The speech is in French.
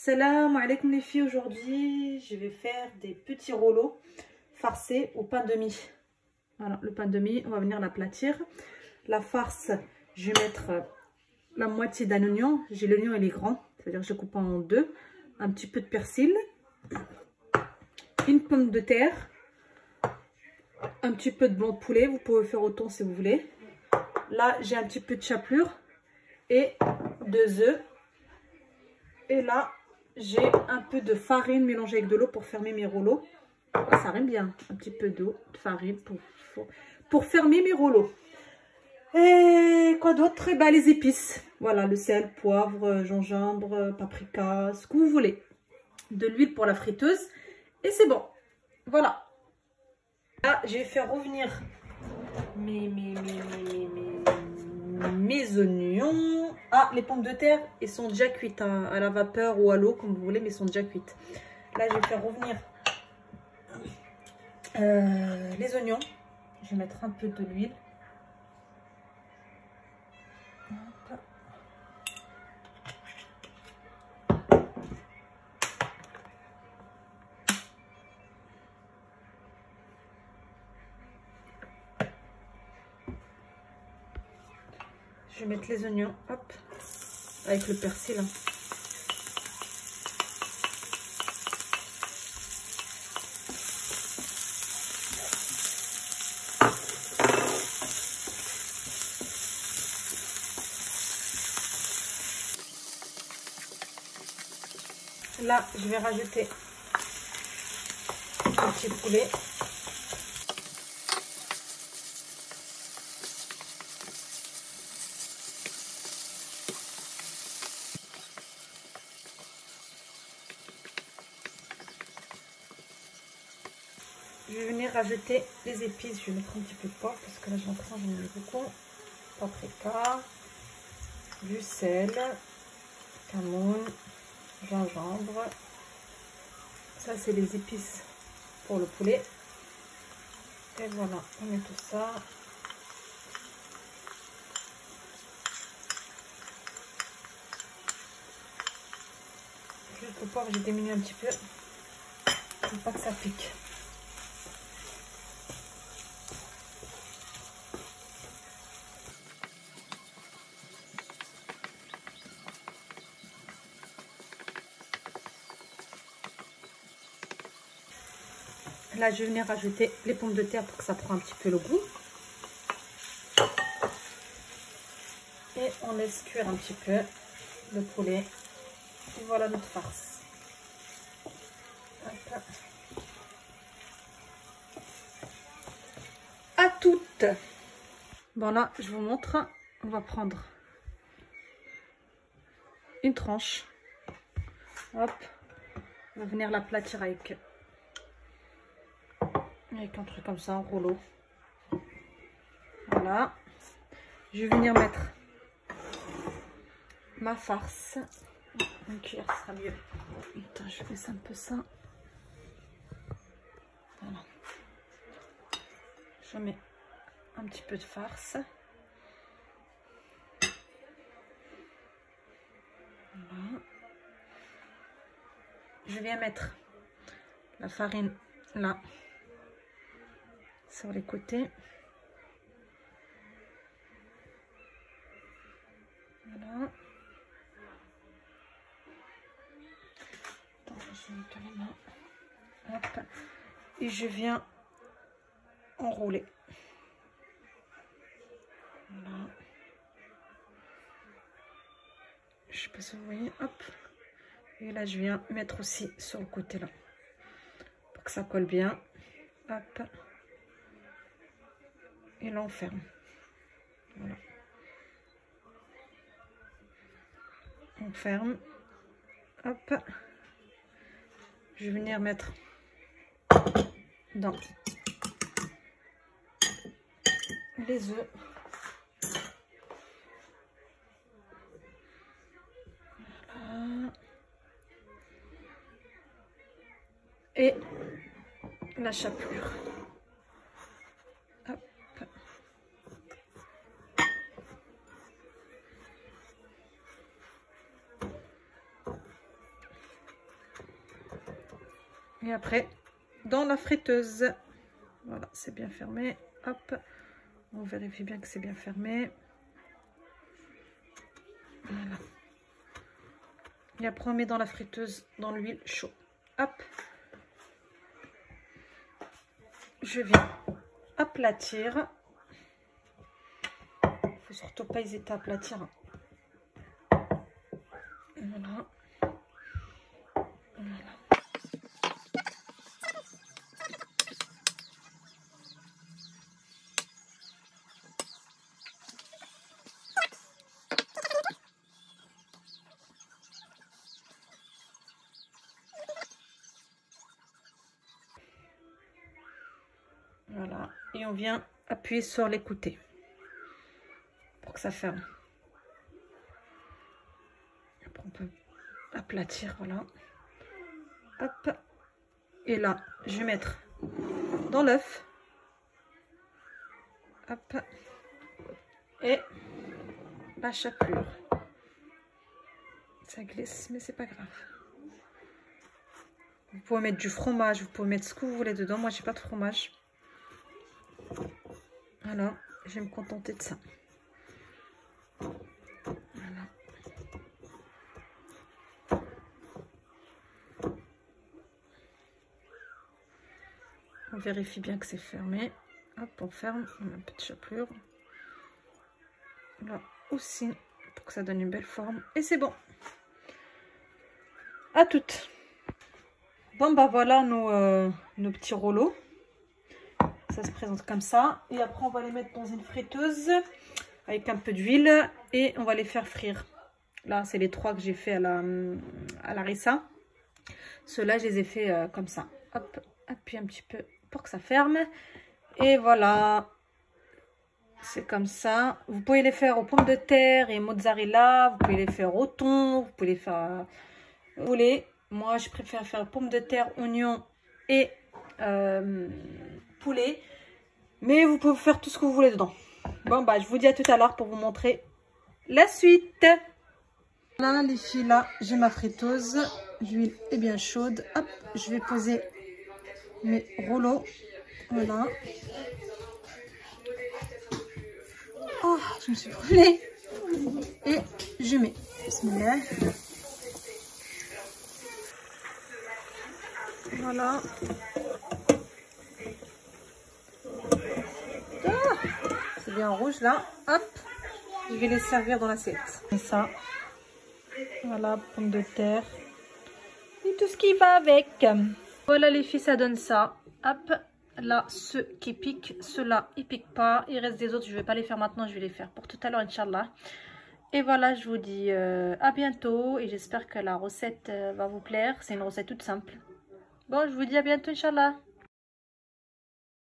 Salam alaikum les filles, aujourd'hui je vais faire des petits rouleaux farcés au pain de mie. Voilà, le pain de mie, on va venir l'aplatir. La farce, je vais mettre la moitié d'un oignon. J'ai l'oignon, il est grand, c'est-à-dire que je le coupe en deux. Un petit peu de persil, une pomme de terre, un petit peu de blanc de poulet, vous pouvez faire autant si vous voulez. Là, j'ai un petit peu de chapelure et 2 œufs. Et là, j'ai un peu de farine mélangée avec de l'eau pour fermer mes rouleaux. Ça rime bien, un petit peu d'eau, de farine pour fermer mes rouleaux. Et quoi d'autre? Bah, les épices. Voilà, le sel, poivre, gingembre, paprika, ce que vous voulez. De l'huile pour la friteuse. Et c'est bon. Voilà. Là, je vais faire revenir mes oignons. Ah, les pommes de terre, elles sont déjà cuites hein, à la vapeur ou à l'eau, comme vous voulez, mais elles sont déjà cuites. Là, je vais faire revenir les oignons. Je vais mettre un peu de l'huile. Je vais mettre les oignons, hop, avec le persil. Hein. Là, je vais rajouter un petit poulet. Je vais venir rajouter les épices. Je vais mettre un petit peu de poivre parce que là, j'ai l'impression que j'en ai beaucoup. Paprika, du sel, camoun, gingembre. Ça, c'est les épices pour le poulet. Et voilà, on met tout ça. Juste le poivre, j'ai diminué un petit peu pour pas que ça pique. Là, je vais venir rajouter les pommes de terre pour que ça prenne un petit peu le goût. Et on laisse cuire un petit peu le poulet. Et voilà notre farce. Hop. À toutes. Bon là, je vous montre. On va prendre une tranche. Hop. On va venir l'aplatir avec un truc comme ça, un rouleau. Voilà. Je vais venir mettre ma farce. Une cuillère sera mieux. Putain, je fais un peu ça. Voilà. Je mets un petit peu de farce. Voilà. Je viens mettre la farine là. Sur les côtés. Voilà. Attends, je vais mettre les mains. Hop. Et je viens enrouler. Voilà. Je sais pas si vous voyez. Hop. Et là, je viens mettre aussi sur le côté là. Pour que ça colle bien. Hop. Et là, on ferme. Voilà. On ferme. Hop. Je vais venir mettre dans les œufs. Voilà. Et la chapelure. Hop. Et après, dans la friteuse. Voilà, c'est bien fermé. Hop, on vérifie bien que c'est bien fermé. Voilà. Et après, on met dans la friteuse, dans l'huile chaude. Hop. Je viens aplatir. Il ne faut surtout pas hésiter à aplatir. Voilà. Voilà. Voilà, et on vient appuyer sur les côtés pour que ça ferme. Après on peut aplatir, voilà. Hop. Et là, je vais mettre dans l'œuf. Hop. Et la chapelure. Ça glisse, mais c'est pas grave. Vous pouvez mettre du fromage, vous pouvez mettre ce que vous voulez dedans. Moi, j'ai pas de fromage. Alors, je vais me contenter de ça. Voilà. On vérifie bien que c'est fermé. Hop, on ferme. On met un peu de chapelure. Là aussi, pour que ça donne une belle forme. Et c'est bon. À toutes. Bon, bah voilà nos petits rouleaux. Ça se présente comme ça. Et après, on va les mettre dans une friteuse avec un peu d'huile et on va les faire frire. Là, c'est les 3 que j'ai fait à la Rissa. Ceux-là, je les ai fait comme ça. Hop, appuie un petit peu pour que ça ferme. Et voilà. C'est comme ça. Vous pouvez les faire aux pommes de terre et mozzarella. Vous pouvez les faire au thon. Vous pouvez les faire vous voulez. Moi, je préfère faire pommes de terre, oignons et poulet. Mais vous pouvez faire tout ce que vous voulez dedans. Bon, bah, je vous dis à tout à l'heure pour vous montrer la suite. Voilà les filles, là, j'ai ma friteuse. L'huile est bien chaude. Hop, je vais poser mes rouleaux. Voilà. Oh, je me suis brûlée. Et je mets. Bismillah. Voilà. Ah, c'est bien rouge là. Hop. Je vais les servir dans l'assiette. Et ça. Voilà, pommes de terre. Et tout ce qui va avec. Voilà les filles, ça donne ça. Hop. Là, ceux qui piquent, ceux-là, ils piquent pas. Il reste des autres, je vais pas les faire maintenant, je vais les faire pour tout à l'heure, Inch'Allah. Et voilà, je vous dis à bientôt. Et j'espère que la recette va vous plaire. C'est une recette toute simple. Bon, je vous dis à bientôt, Inch'Allah.